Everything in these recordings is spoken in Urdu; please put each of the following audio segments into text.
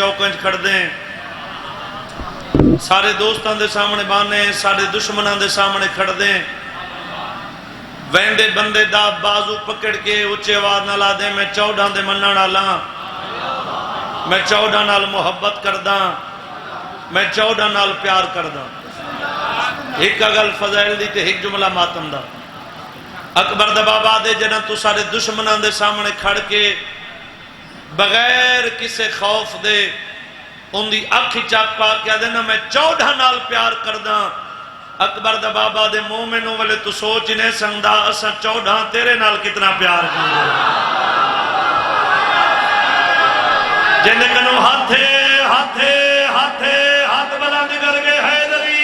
چوکیں کھڑ دیں سارے دوستان دے سامنے بانے سارے دشمنان دے سامنے کھڑ دیں ویندے بندے دا بازو پکڑ کے اچھے آواز نہ لا دیں میں 14 دے منن والا میں 14 نال محبت کرداں میں 14 نال پیار کرداں ایک اگل فضائل دی تے ایک جملہ ماتم دا اکبر دا بابا دے جنہ تو سارے دشمنان دے سامنے کھڑ کے بغیر کسے خوف دے ان دی اکھی چاک پا کیا دینا میں 14 نال پیار کرداں اکبر دا بابا دے مومنوں والے تو سوچ نہیں سنگدا اسا 14 تیرے نال کتنا پیار کیا جن کنو ہاتھے ہاتھے ہاتھے ہاتھ بلند کر کے حیدری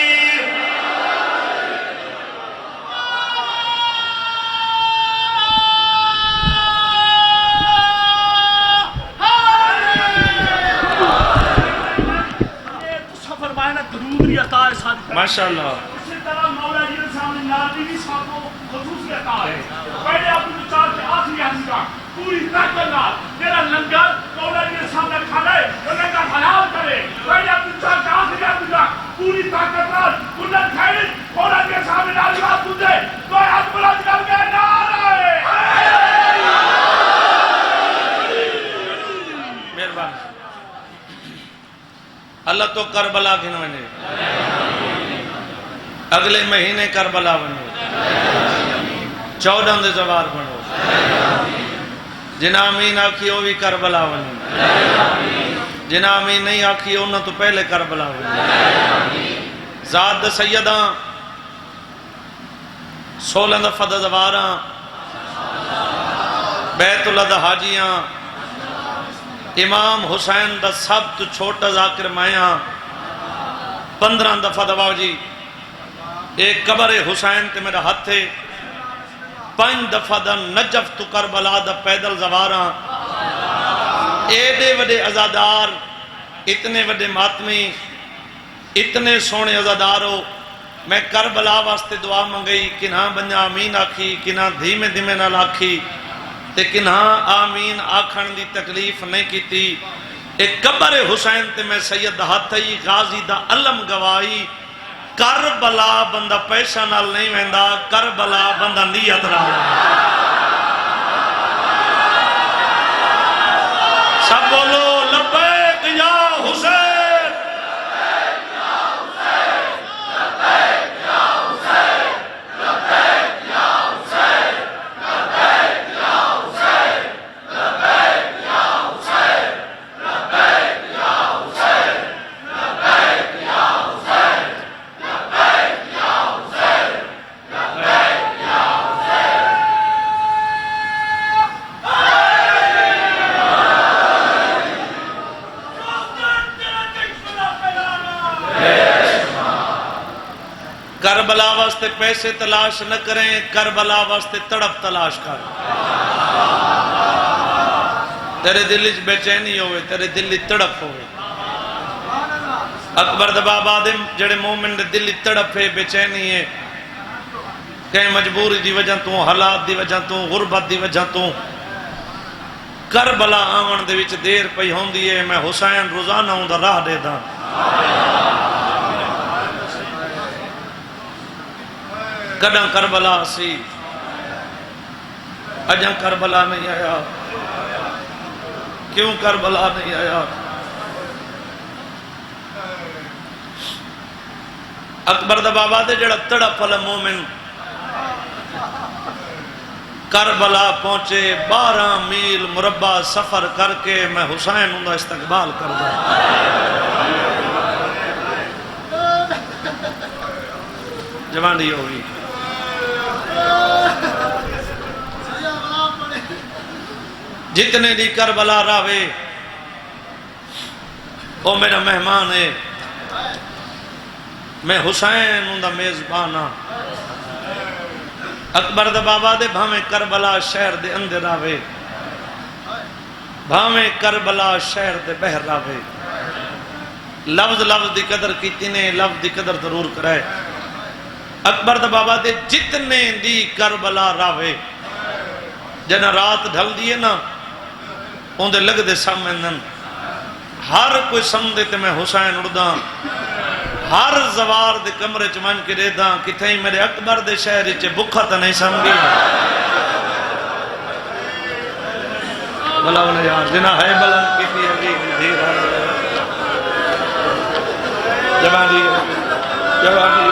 ماشاءاللہ اسی طرح مولا جی نے سامنے نادی بھی صاحب کو خصوصی عطا ہے پہلے اپنی چار کے آخری حصہ پوری طاقت نال میرا لنگر مولا جی نے سامنے کھڑا ہے وہ لنگر حلال کرے پہلے اپنی چار کے آخری حصہ پوری طاقت نال کلن کھڑی مولا جی کے سامنے نال بات گزے تو ہاتھ بلند کر کے نعرہ مہربان اللہ تو کربلا گھنونے اگلے مہینے کربلا بنو 14 دے زوار بنو جنہ آمین آکھی وہ بھی کربلا بنو جنہ آمین نہیں آکھی انہوں تو پہلے کربلا بنو ذات دے سیداں 16 دفعہ دے زواراں بیت اللہ دا حاجیاں امام حسین دا سب تو چھوٹا ذاکر مائیاں 15 دفعہ دباؤ جی ایک قبر حسین تے میرا ہاتھ تھے 5 دفعہ دا نجف تو کربلا دا پیدل زواراں ایڈے وڈے عزادار اتنے وڈے ماتمی اتنے سونے عزادارو میں کربلا واسطے دعا منگئی کنہاں بنیا آمین آکھی کنہاں دھیمے دھیمے نال آکھی تے کنہاں آمین آکھن دی تکلیف نہیں کیتی ایک قبر حسین تے میں سید ہاتھی غازی دا علم گوائی کربلا بندہ پیسہ نال نہیں ویندا کربلا بندہ نیت نال سب بولو لبیک یا حسین کربلا واسطے پیسے تلاش نہ کریں کربلا واسطے تڑپ تلاش کر تیرے دل بے چینی ہوئے تیرے دل تڑپ ہوئے اکبر دا بابا دے جڑے مومن دے دل تڑپ ہے بے چینی ہے کہیں مجبوری دی وجہ تو حالات دی وجہ تو غربت دی وجہ تو کربلا آون دے وچ دیر پئی ہوندی ہے میں حسین روزانہ ہوں دا راہ دے دا کدھاں کربلا سی اجاں کربلا نہیں آیا کیوں کربلا نہیں آیا اکبر دا بابا دے جڑا تڑپ والا مومن کربلا پہنچے 12 میل مربع سفر کر کے میں حسین ہوں دا استقبال کر دا جوانی ہوگی جتنے دی کربلا راوے وہ میرا مہمان ہے میں حسین ہوں دا میزبانا اکبر دا بابا دے بھامیں کربلا شہر دے اندر آوے بھامیں کربلا شہر دے بہر راوے لفظ لفظ دی قدر کیتی نے لفظ دی قدر ضرور کرائے اکبر دا بابا دے جتنے دی کربلا راوے جنہ رات ڈھل دیئے نا ان دے لگ دے سامنن ہر کوئی سمدے تے میں حسین اڑدا ہر زوار دے کمرے چ من کے ریدا کتھے میرے اکبر دے شہر چ بکھا تے نہیں سمگی بلا انہیں یار جنہ ہے بلند کی تھی عجیب دھیر جوانی جوانی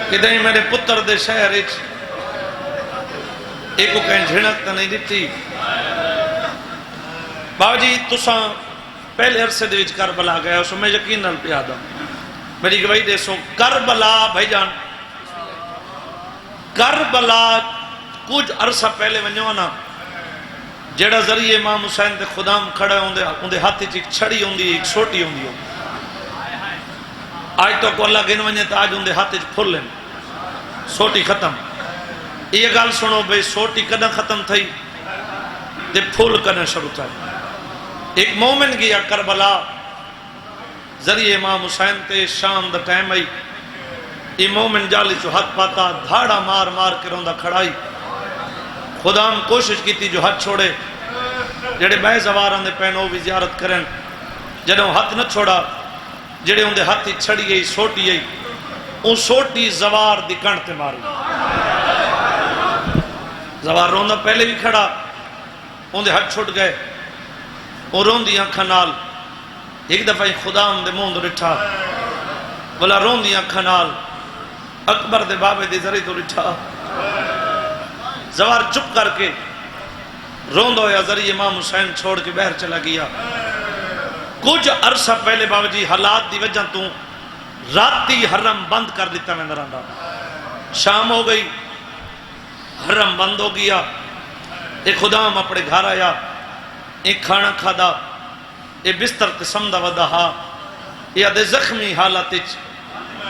کتھے میرے پتر دے شہر چ ایک کو کہیں جھنک تا نہیں دیتی بابا جی تساں پہلے عرصے دے وچ کربلا گیا اس میں یقین نال پیادا میری گواہی دے سو کربلا بھائی جان کربلا کچھ عرصہ پہلے ونجوانا جیڑا ذریعے امام حسین تے خدام کھڑا ہوندے ہاتھ چ ایک چھڑی ہوندی ایک سوٹی ہوندی آج تو کو اللہ گن ونجے تے آج ہوندے ہاتھ چ پھل ہیں سوٹی ختم یہ گل سنو بھئی سوٹی کدھا ختم تھئی تے پھول کدھا شروع تھا ایک مومن گیا کربلا ذریعے امام حسین تے شام دا ٹائم آئی یہ مومن جالی چو ہاتھ پاتا دھاڑا مار مار کے روندہ کھڑائی خدا ہم کوشش کی تھی جو ہاتھ چھوڑے جڑے بے زواران دے پہنو بھی زیارت کریں جنہوں ہاتھ نہ چھوڑا جڑے ہوں دے ہاتھی چھڑی گئی سوٹی گئی ان سوٹی زوار دی کنٹے ماری زوار روندہ پہلے بھی کھڑا ان دے ہاتھ چھوٹ گئے اور روندی آنکھا نال ایک دفعہ خدا ہم دے موند رٹھا بلا روندی آنکھا نال اکبر دے بابے دے ذریعے تو رٹھا زوار چپ کر کے روندہ ہویا ذریعے امام حسین چھوڑ کے بہر چلا گیا کچھ عرصہ پہلے بابا جی حالات دی وجہ تو راتی حرم بند کر دیتا میں نراندہ شام ہو گئی حرم بند ہو گیا ایک خدا ہم اپنے گھر آیا ایک کھانا کھادا ایک بستر تے سمدہ ودا ہا یہ دے زخمی حالات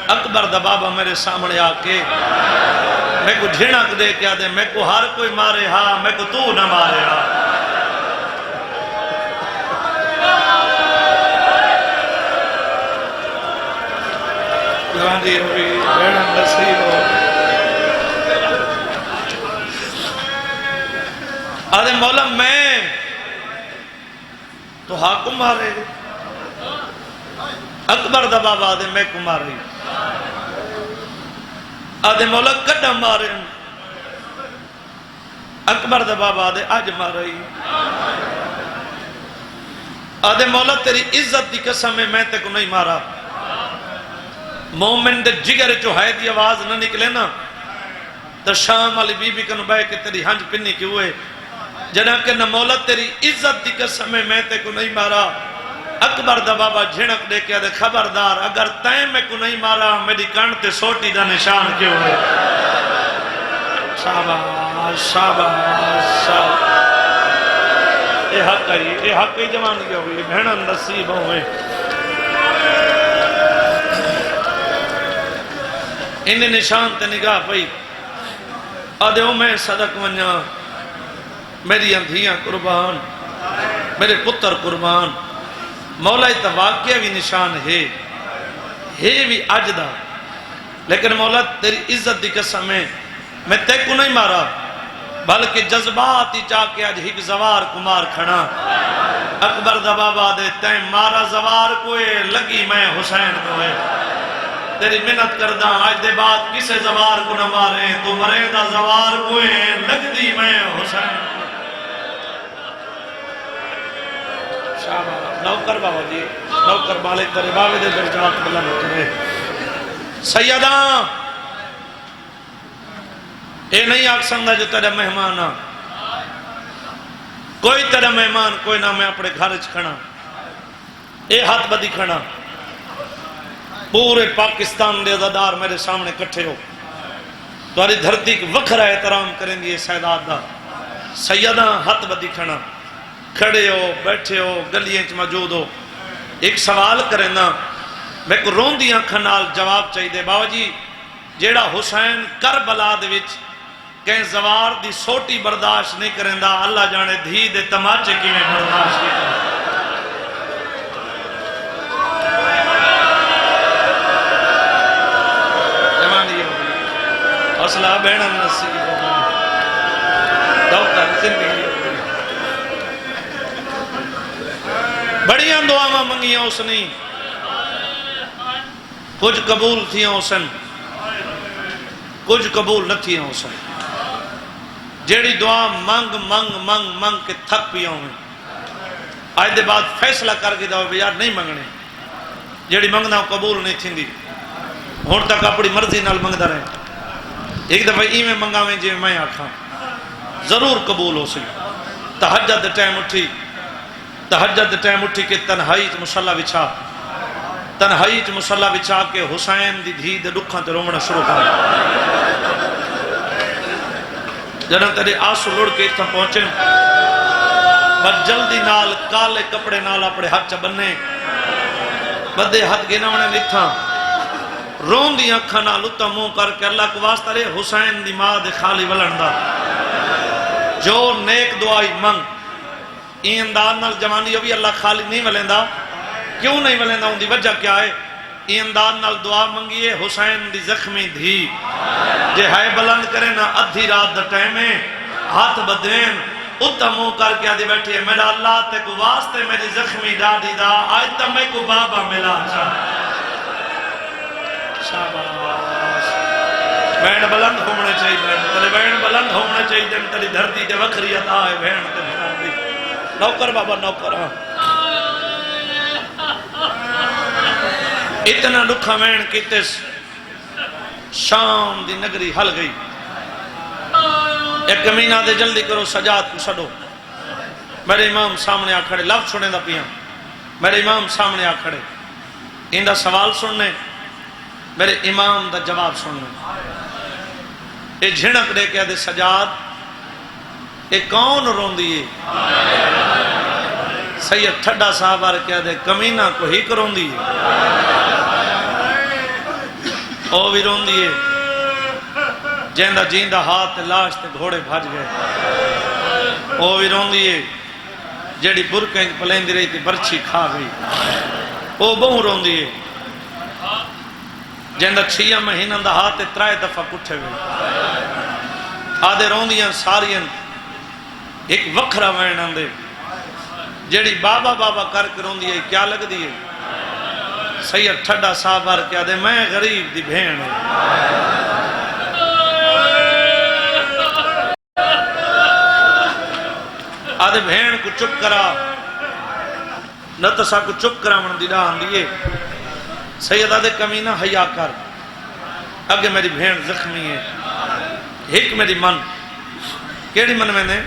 اکبر دا بابا میرے سامنے آکے میں کو جھنک دے کیا دے میں کو ہر کوئی مارے ہا میں کو تو نہ مارے ہا جوانی ہوئی بیڑن نصیب ہو آدھے مولا میں تو حاکم مارے اکبر دا بابا آدھے میں کو مارے آدھے مولا کڈا مارے اکبر دا بابا آدھے آج مارے آدھے مولا تیری عزت دی قسم میں تے کو نہیں مارا مومن دے جگر جو ہے دی آواز نہ نکلے نا تو شام علی بی بی کنو بے کہ تیری ہنج پنی کی ہوئے جنہاں کہ نہ مولا تیری عزت دی قسم میں تے کو نہیں مارا اکبر دا بابا جھنک دے کے دے خبردار اگر تائیں میں کو نہیں مارا میری کانٹے سوٹی دا نشان کیوں ہے شاباش شاباش شاباش اے حق ہی جوانی کیا ہوئی بہنن نصیب ہوئے انہیں نشان تے نگاہ پئی آدھے میں صدق ونیا میری اندھیاں قربان میرے پتر قربان مولا تا واقعہ بھی نشان ہے بھی اجدہ لیکن مولا تیری عزت دی قسم ہے میں تے کو نہیں مارا بلکہ جذبات ہی چاہ کے آج ہک زوار کو مار کھڑا اکبر دا بابا دے تین مارا زوار کوئے لگی میں حسین کوئے تیری منت کردہ آج دے بات کسے زوار کو نہ مارے تو مرے دا زوار کوئے لگ دی میں حسین نوکر بابا جی نوکر مالک ترے بابے دے درجات بلند کرے سیدہ اے نہیں آگ سنگا جو تیرا مہمان کوئی تیرا مہمان کوئی نہ میں اپنے گھرچ کھڑا اے ہاتھ بدی کھڑا پورے پاکستان دے عزادار میرے سامنے کٹھے ہو تمہاری دھرتی کی وکھرا احترام کریں گے سیدات دا سیدہ ہاتھ بدی کھڑا کھڑے ہو بیٹھے ہو گلیاں چ موجود ہو ایک سوال کریں نا میں کو رون دیاں کھنال جواب چاہی دے بابا جی جیڑا حسین کربلا دے وچ کہیں زوار دی سوٹی برداشت نہیں کریں دا اللہ جانے دھی دے تماچے کی میں برداشت کی کریں جوانی ہوگی حوصلہ بینن نصیب ہوگا دوکر زندگی منگیاں اس نہیں کچھ قبول تھیاں اسن کچھ قبول نہ تھیاں اسن جیڑی دعا منگ منگ منگ منگ کے تھک پیا ہوئے آج دے بعد فیصلہ کر کے دعا یار نہیں منگنے جیڑی منگنا قبول نہیں تھی دی ہون تک اپنی مرضی نال منگدا رہے ایک دفعہ میں منگا میں جی میں آکھاں ضرور قبول ہو سی تہجد ٹائم اٹھی کہ تنہائی چ مصلی بچھا تنہائی چ مصلی بچھا کے حسین دی دھی دے دکھاں تے رومنا شروع کر جنہاں تیرے آنسو لڑ کے اتنا پہنچے بس جلدی نال کالے کپڑے نال اپنے ہاتھ چ بننے بدے ہاتھ گینا انہیں لکھاں رون دی اکھاں نال اتا منہ کر کے اللہ کو واسطہ رے حسین دی ماں دے خالی ولن دا جو نیک دعائی منگ این انداز نال جوانی بھی اللہ خالی نہیں ولیندا کیوں نہیں ولیندا ان دی وجہ کیا ہے این انداز نال دعا منگیے حسین دی زخمی دھی جے ہائے بلند کرے نا ادھی رات دا ٹائم ہے ہاتھ بدین اتا منہ کر کے آدھی بیٹھی ہے میرا اللہ تے کو واسطے میری زخمی ڈاڈی دا آج تا میں کو بابا ملا شاباش بین بلند ہونے چاہیے تلے بین بلند ہونے چاہیے تلی دھرتی تے وکھری عطا ہے بین تے بھیڑا دی نوکر بابا نوکر اتنا دکھا وین کیتس شام دی نگری حل گئی ایک کمینہ دے جلدی کرو سجاد کو سڑو میرے امام سامنے آ کھڑے لفظ سنے دا پیاں میرے امام سامنے آ کھڑے ان دا سوال سننے میرے امام دا جواب سننے اے جھنک دے کہہ دے سجاد اے کون رون دیئے سید ٹھڈا صاحب آر کہہ دے کمینہ کو ہی کرون دیئے او بھی رون دیئے جیندہ جیندہ ہاتھ لاش تے گھوڑے بھاج گئے او بھی رون دیئے جیڑی برکیں پلین دی رہی تھی برچی کھا گئی او بہوں رون دیئے جیندہ 6 مہینہ دا ہاتھ ترائے دفعہ کٹھے گئے آدھے رون دیاں سارین ایک وکھرا وین اندے جیڑی بابا بابا کر کے رون دیئے کیا لگ دیئے سید ٹھڈا صاحب آر کیا دے میں غریب دی بھین آدھے بھین کو چپ کرا نتسا کو چپ کرا من دی ڈاہن دیئے سید آدھے کمینہ حیاء کر اگے میری بھین زخمی ہے ایک میری من کیڑی من میں نے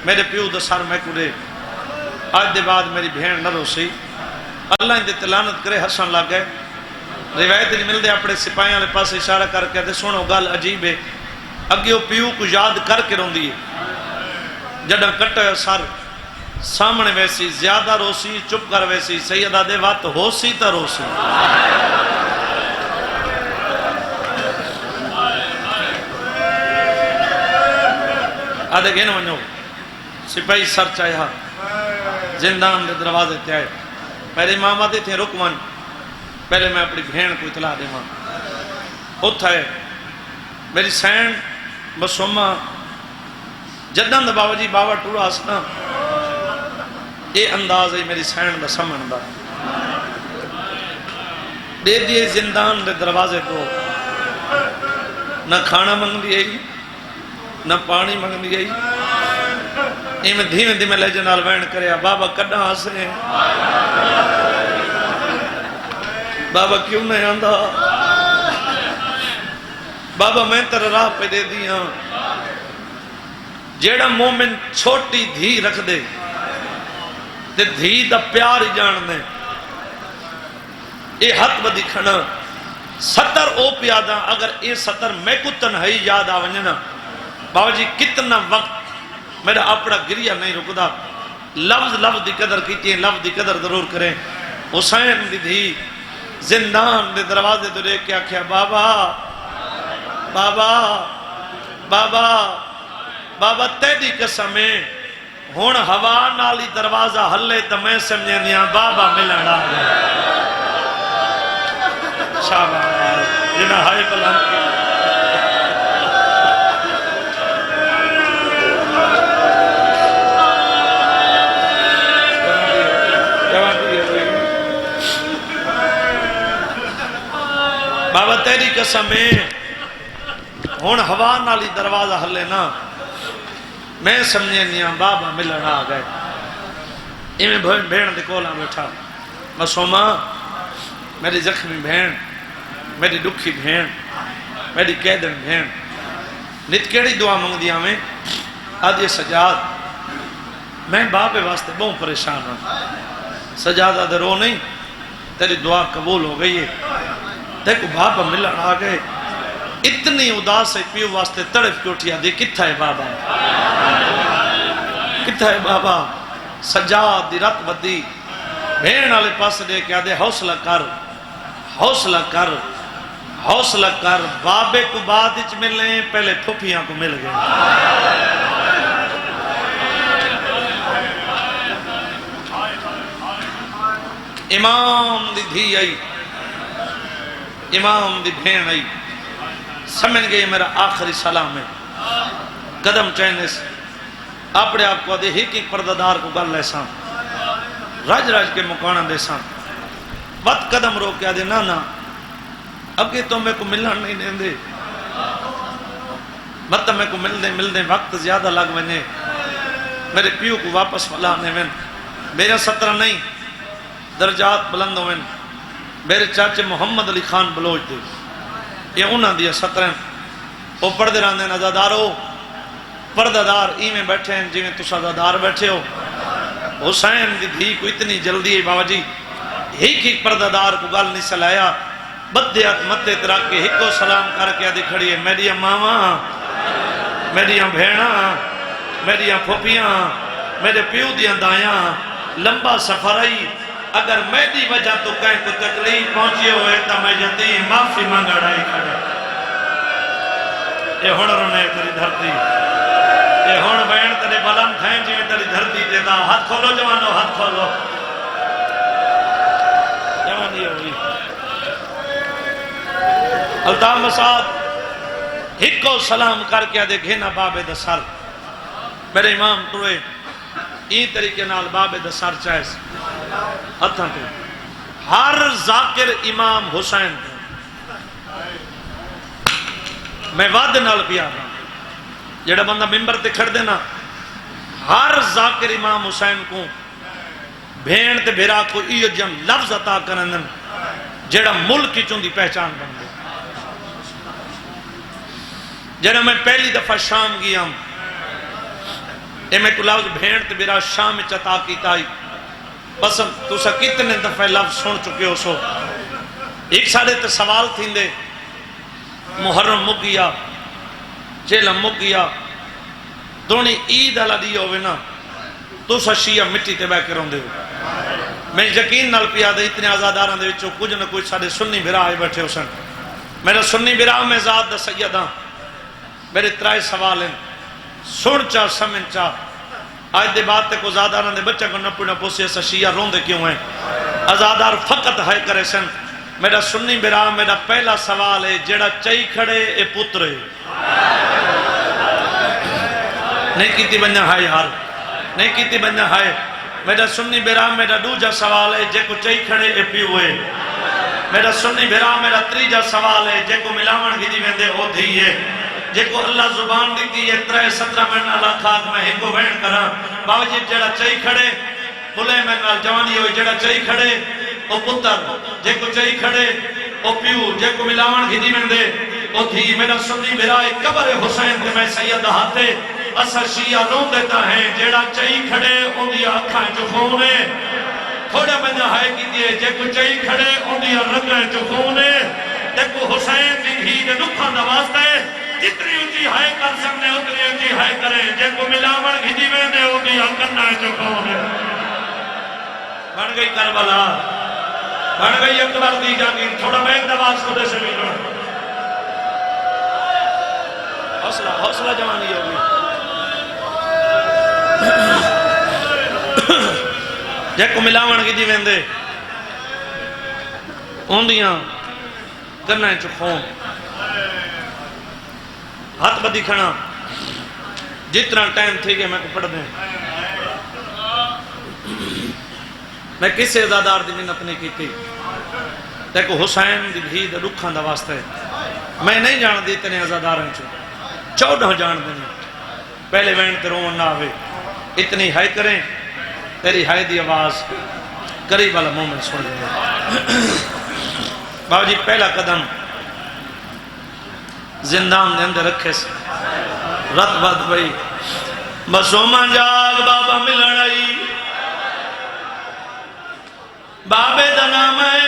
میرے پیو دا سار میں کڑے آج دے بعد میری بھین نہ روسی اللہ ان دے تلانت کرے حسن لگ گئے روایت نہیں مل دے اپنے سپاہیاں لے پاس اشارہ کر کے دے سنو گال عجیب ہے اگے وہ پیو کو یاد کر کے رون دیئے جڑا کٹا سر سامنے ویسی زیادہ روسی چپ کر ویسی سیدہ دے وقت ہوسی تا روسی آدھے گھن ونجو سپاہی سر چاہیا زندان دے دروازے تے آئے پہلے امام آدھے تھے رک ون پہلے میں اپنی بھین کو اطلاع دے ماں اتھا ہے میری سین بسومہ جدن دا بابا جی بابا ٹوڑا آسنا اے انداز ہے میری سین دا سمن دا دے دیئے زندان دے دروازے کو نہ کھانا منگ دیئے نہ پانی منگ دیئے میں دھیمے دھیمے لے جنال وین کریا بابا کڈا آسے بابا کیوں نہیں آندھا بابا میں تر راہ پہ دے دیا جیڑا مومن چھوٹی دھی رکھ دے تے دھی دا پیار ہی جان دے اے حق بدی کھنا 70 او پیادا اگر اے 70 میں کو تنہائی یاد آونجنا بابا جی کتنا وقت میرا اپنا گریہ نہیں رکدا لفظ لفظ دی قدر کیتی ہیں لفظ دی قدر ضرور کریں حسین دی دھی زندان دے دروازے تو دیکھ کے آکھیا بابا بابا بابا بابا تیری قسمیں ہون ہوا نالی دروازہ ہلے تو میں سمجھے دیا بابا ملن آ گیا شاباش جنہ ہائے بلند کی جوان دی بابا تیری قسم ہے ہن ہوا نالی دروازہ ہلے نا میں سمجھے نہیں بابا ملن آ گئے ایویں بھین دے کولا بیٹھا مسوما میری زخمی بہن میری دکھی بہن میری قیدن بہن نت کیڑی دعا منگ دیا میں آدھی سجاد میں باپ واسطے بہت پریشان ہوں سجاد آدھے رو نہیں تیری دعا قبول ہو گئی ہے دیکھو باپ ملن آ گئے اتنی اداس ہے پیو واسطے تڑپ کے اٹھیا دی کتھا ہے بابا کتھا ہے بابا سجاد دی رت بدی بھین والے پاس دے کے آدھے حوصلہ کر حوصلہ کر حوصلہ کر بابے کو بعد اچ ملیں پہلے پھوپیاں کو مل گئے امام دی دھی آئی امام دی بھین آئی سمجھ گئے میرا آخری سلام ہے قدم چہنے سے اپنے آپ کو دے ایک پردہ کو گل لے سان راج راج کے مکانہ دے سان وقت قدم رو کیا دے نا اب کہ تو میں کو ملن نہیں دیں دے مطلب میں کو مل دیں وقت زیادہ لگ میں میرے پیو کو واپس ملانے میں میرا 17 نہیں درجات بلند ہوئے میرے چاچے محمد علی خان بلوچ دے یہ انہاں دیا 17 وہ پردے راندے نزادارو پردادار ایمیں بیٹھے ہیں جی میں تو سزادار بیٹھے ہو حسین دی دھی کو اتنی جلدی ہے بابا جی ایک پردادار کو گل نہیں سلایا بدیات متے تراک کے ہکو سلام کر کے آدھی کھڑی ہے میری ماما میری بھیڑا میری پھوپیاں میرے پیو دیاں دایاں لمبا سفر آئی اگر میری وجہ تو کہیں کو تکلیف پہنچی ہوئے تا میں یتیم معافی مانگا ڈائی کھڑے یہ ہون رونے تیری دھرتی یہ ہون بین تیرے بلن تھائیں جی میں تیری دھرتی دیتا ہاتھ کھولو جوانو ہاتھ کھولو جوانی ہوئی التام مساد ہکو سلام کر کے آدھے گھینا بابے دا سر میرے امام توئے این طریقے نال بابے دا سر چاہیس ہتھاں تو ہر ذاکر امام حسین میں وعدے نال پیا رہا جڑا بندہ ممبر تے کھڑ دینا ہر ذاکر امام حسین کو بھین تے بھیرا کو ایو جن لفظ عطا کرندن جڑا ملک کی چون دی پہچان بن گئے جڑا میں پہلی دفعہ شام گیا ہوں اے میں کو لفظ بھین تے بھیرا شام چتا کی تائی بس تو سا کتنے دفعہ لفظ سن چکے ہو سو ایک سارے تے سوال تھیں دے محرم مک گیا چیلم مک گیا دونی عید علا دی ہوئے نا تو سا شیعہ مٹی تے بے کروں دے ہو میں یقین نال پیا دے اتنے آزاداران دے وچوں کچھ نہ کچھ سارے سنی بھرا آئے بیٹھے ہو سن میرا سنی بھرا میں ذات دا سیدہ میرے ترائے سوال ہیں سن چاہ سمن چاہ آج دے بات تے کو آزاداران دے بچہ کو نپو نپو سے ایسا شیعہ رون دے کیوں ہیں آزادار فقط ہے کرے سن میرا سنی برا میرا پہلا سوال ہے جڑا چاہی کھڑے اے پتر ہے نہیں کیتی بنیا ہائے یار نہیں کیتی بنیا ہائے میرا سنی برا میرا دوجا سوال ہے جے کو چاہی کھڑے اے پیو ہے میرا سنی برا میرا تریجا سوال ہے جے کو ملاون گی دی ویندے او دھی ہے جے کو اللہ زبان دیتی ہے 17 منٹ اللہ کھاک میں ہکو بین کرا باوجی جڑا چاہی کھڑے بلے میں نال جوانی ہوئی جڑا چاہی کھڑے او پتر جے کو چاہی کھڑے او پیو جے کو ملاون گھی دی ویندے او دھی میرا سنی برائے قبر حسین تے میں سید ہاتھے اسا شیعہ رون دیتا ہے جڑا چاہی کھڑے ان دی آنکھاں چو خونے تھوڑا بندہ ہائے کی دیئے جے کو چاہی کھڑے ان دی رگاں چو خونے دیکھو حسین دی دھی دے دکھاں دا واسطہ ہے جتنی اونچی ہائے کر سکنے اتنی اونچی ہائے کریں جے کو ملاون گھی دی ویندے ان دی آنکھاں چو خونے بن گئی کربلا بن گئی اکبر دی جانگیر تھوڑا میں ایک دواز خودے سے بھی لڑ حوصلہ جوانی ہوگی جے کو ملاون کی دی ویندے اوندیاں کرنا ہے چکھوں ہاتھ بدی کھنا جتنا ٹائم تھی گئے میں کو پڑھ دیں میں کسے ازادار دی منت نہیں کی تھی دیکھو حسین دی بھی دے رکھاں دا واسطہ ہے میں نہیں جان دی تنے عزادار ہیں 14 جان دیں پہلے وین تے رومن نہ ہوئے اتنی ہائی کریں تیری ہائی دی آواز قریب والا مومن سن لیں بابا جی پہلا قدم زندان دے اندر رکھے سے رت بد بھئی بسوما جاگ بابا ملن آئی بابے دا نام ہے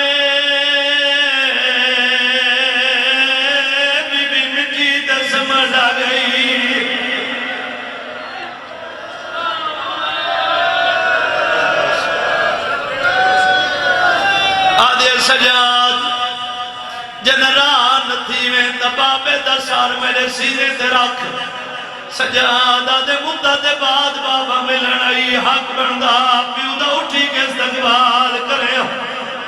بی بی مٹی تے سمجھ آ گئی آدھے سجاد جنران تھی میں تبابے دا سار میرے سینے تے رکھ سجاد آدھے مدہ دے بعد بابا ملن آئی حق بندہ پیو دا اٹھی کے استقبال کرے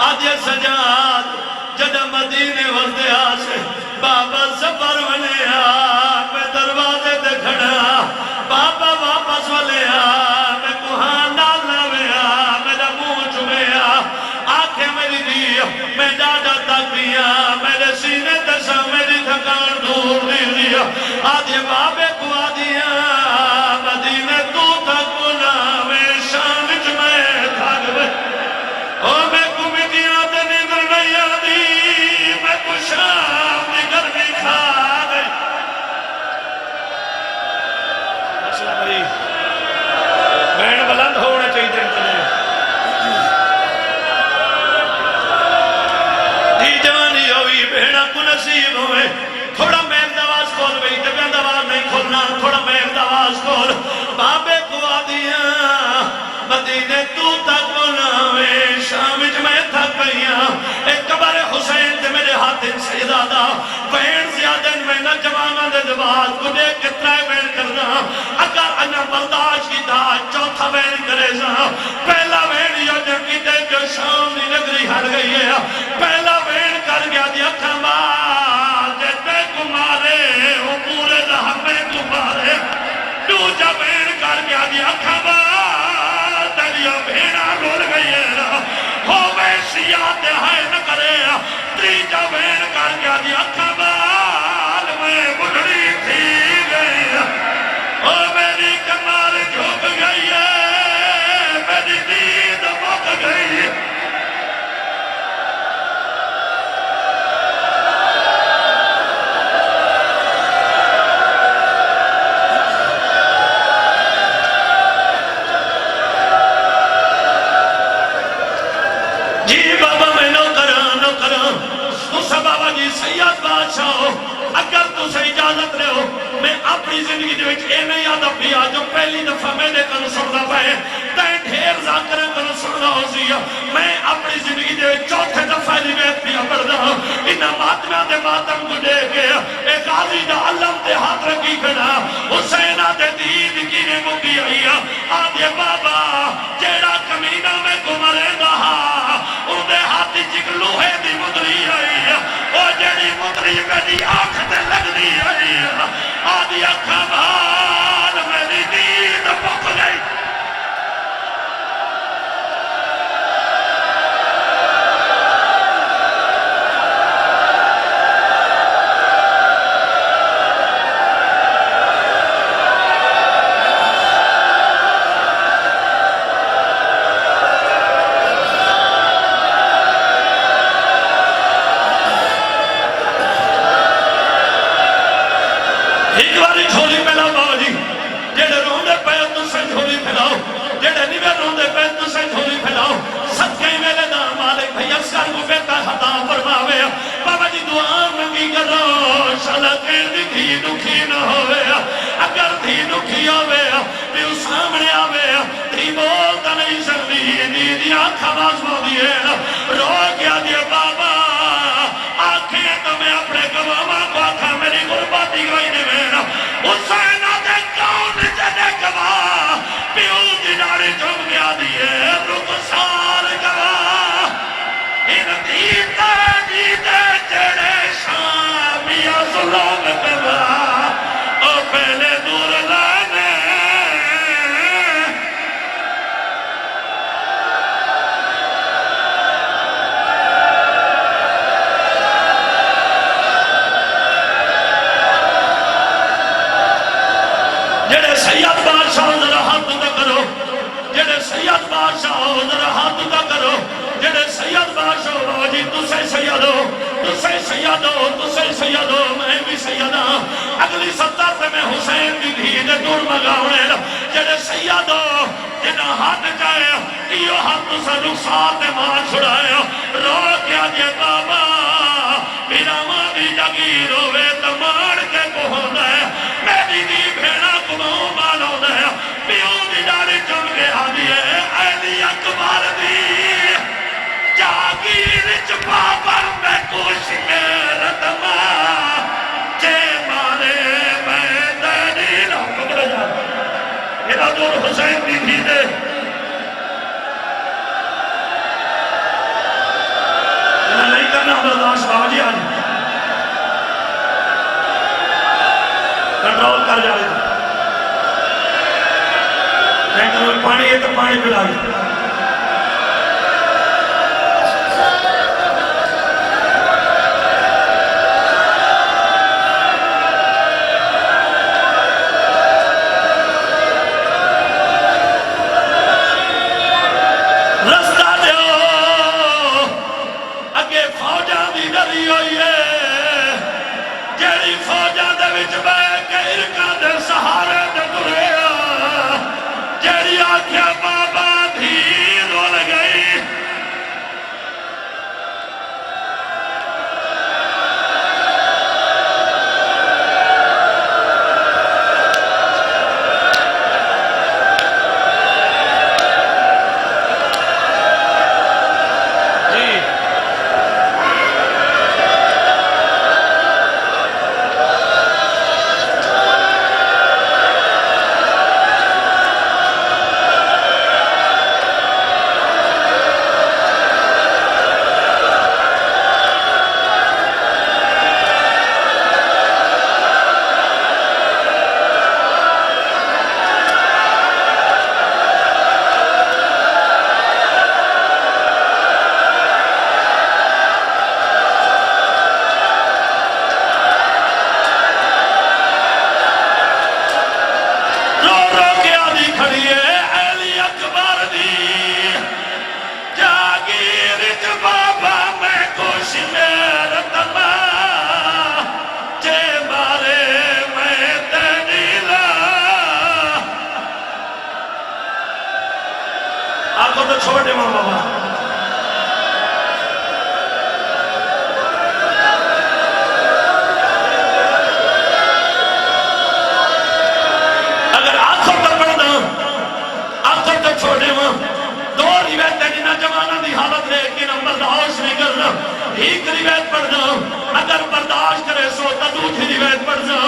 آدھے سجاد جدہ مدینے وردے آسے بابا سفر ونے آ میں دروازے دے کھڑا بابا واپس والے آ میں کوہاں نالا میں آ میرا منہ چمے آ آنکھیں میری دی میں ڈاڈا تک دیا میرے سینے دسا میری تھکان دور دی دیا آدھے بابے کو آدھیا مدینے تو تک بلاوے شام جمعے تھک بے او میں کو مدیاں تے نیندر نہیں آدھی میں کو شام دی گرمی کھا گئی مسئلہ بھائی بین بلند ہونے چاہیے دن جوانی ہوئی بہنا کو نصیب ہوئے تھوڑا میل دواز کھول بھئی جبیاں دواز نہیں کھولنا تھوڑا میل دواز کھول بابے کو آدھیا مدینے تو تک بلاوے شام میں تھک گئیاں ایک قبر حسین تے میرے ہاتھ سیدادہ بین زیادن میں نہ جوانا دے دواز کو دیکھ کتنا بین کرنا اگر انا برداشت کی دا چوتھا بین کرے جا پہلا بین یا جب کی دیکھ شام دی نگری ہر گئی ہے پہلا بین کر گیا دیا کھما جیتے کمارے وہ پورے دہمے کمارے دوجہ بین کر گیا دیا کھما دریا بھیڑا رول گئی ہے ہو ویسیات ہائے نہ کرے تریجہ بین کر گیا دیا کھما میں بڑھڑی تھی گئی او میری کمار جھوک گئی ہے میری دید مک گئی سیاد بادشاہ اگر تُسے اجازت رہے ہو میں اپنی زندگی دے وچ اے نہیں یاد اپنی آجو پہلی دفعہ میں نے کنو سننا پائے تائیں ڈھیر ذاکریں کنو سننا ہو سی میں اپنی زندگی دے وچ چوتھے دفعہ دی میں پیا پڑھ رہا انہا ماتمیاں دے ماتم کو دے کے ایک آزی دا علم دے ہاتھ رکھی کھڑا حسینہ دے دید کی نے مکی آئی آدھے بابا جیڑا کمینہ میں کو مرے دہا ان دے ہاتھی چک لوہے دی مدری آئی او جڑی مدری میری آنکھ تے لگ دی آئی آدھی اکھا بھال میری دید پک گئی ایک باری جھولی پھیلاؤ بابا جی جیڑے روندے پہ تو سے جھولی پھیلاؤ جیڑے نیوے روندے پہ تو سے جھولی پھیلاؤ صدقے میرے دا مالک بھئی اسکر کو بیٹا خطا فرماوے بابا جی دعا منگی کرو شالا کہیں دکھی دکھی نہ ہوئے اگر تھی دکھی ہوئے پیو سامنے آوے تھی بولتا نہیں سکتی دیا آنکھا باز بو دیئے رو کیا دیئے بابا آنکھیں تو میں اپنے گواما کو آنکھا میری غرباتی گئی نہیں میرا حسین آدھے کون جنے گوا پیو دیناری چم گیا دیئے رک سال گوا ان دیتے دیتے جڑے شامیا ظلم گوا او پہلے دور لانے دور مگاونے جڑے سیادو جنہاں ہاتھ جائے ایو ہاتھ سے رخصات ماں چھڑائے رو کیا جے بابا میرا ماں بھی جگی روے تماڑ کے کوہن ہے میری دی بھیڑا کموں مانو دے پیوں دی ڈاری چن کے آدھی ہے ایلی اکبر دی جاگیر چپاپر میں کچھ میرت ماں جے مارے میں تیری لحق بڑھ جا یہ دور حسین دی تھی دے نہیں کرنا برداشت بابا جی آج کنٹرول کر جا رہے میں کہوں پانی ہے تو پانی پلا گئے چھوڑے ماں بابا اگر آخر پر پڑھنا آخر پر چھوڑے ماں دو روایت دینا جمانہ دی حالت لے کہ نہ برداشت نہیں کرنا ایک روایت پڑھنا اگر برداشت کرے سو تو دوسری روایت پڑھنا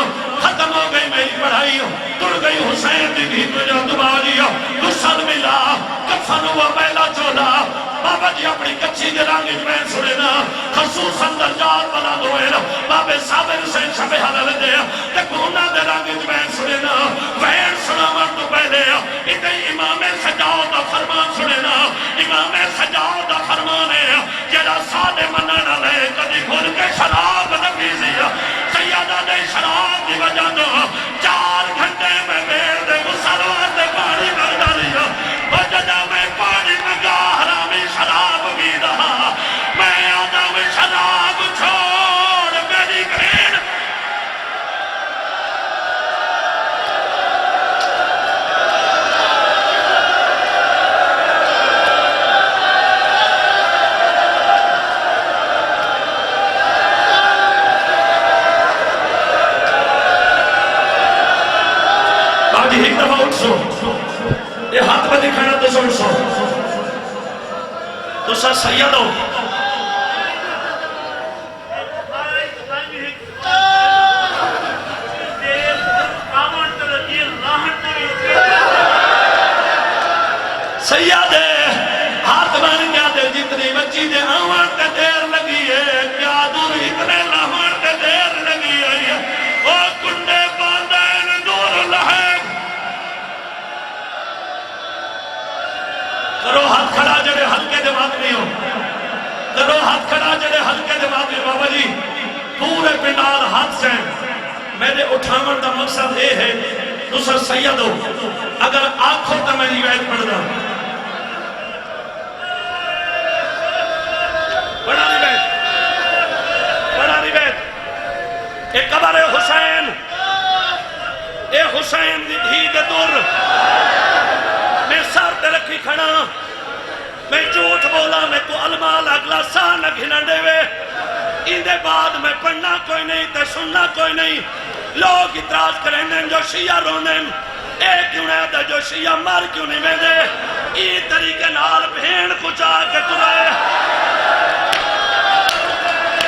ختم ہو گئی میری پڑھائی تڑ گئی حسین دی بھی تجھا دوباری دسل ملا کفن ہوا پہلا چولا بابا جی اپنی کچھی دے رانگی جمین سڑینا خصوصاً درجات بنا دوئے بابے صابر حسین شبہ حلال دے تکونا دے رانگی جمین سڑینا وین سنا مرد پہلے ادھے امام سجاؤ دا فرمان سڑینا امام سجاؤ دا فرمان ہے جیڑا سادے منانا لے کدی کھول کے شراب نبیزی سیادہ دے شراب دی وجہ دو 4 گھنٹے میں بیر دے مسلوان دے پانی بردہ لیا وجدہ میں پانی مگا حرامی شراب بھی رہا میں آدھا میں شراب چھوڑ میری گھین باجی ایک دفعہ اٹھ سو یہ ہاتھ پہ دکھانا تو سن سو تو سا سید ہو سید ہاتھ بن کیا دے جتنی بچی دے آوان تے دیر لگی ہے کیا دور اتنے لاہوان تے دیر لگی ہے او کنڈے باندین دور لہے کرو ہاتھ کھڑا جڑے ہلکے دماغ نہیں ہو کرو ہاتھ کھڑا جڑے ہلکے دماغ نہیں بابا جی پورے پنڈال ہاتھ سے میرے اٹھامن دا مقصد یہ ہے دوسرا سید ہو اگر آنکھوں تا میں روایت پڑھنا بڑا روایت ایک قبر حسین اے حسین حسین دی دھی دے دور میں سر تے رکھی کھڑا میں جھوٹ بولا میں تو المال اگلا سا نہ گھنا دے وے اندے بعد میں پڑھنا کوئی نہیں تے سننا کوئی نہیں لوگ اعتراض کریں جو شیعہ رونے اے کیوں نہیں دا جو شیعہ مر کیوں نہیں میں دے ای طریقے نال بھین کو جا کے ترائے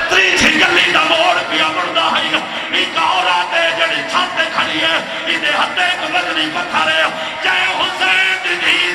تری تھی گلی دا موڑ پیا مردہ ہے ایک عورت ہے جڑی چھاتے کھڑی ہے اندے ہتے کو وزنی پتھر ہے جے حسین دی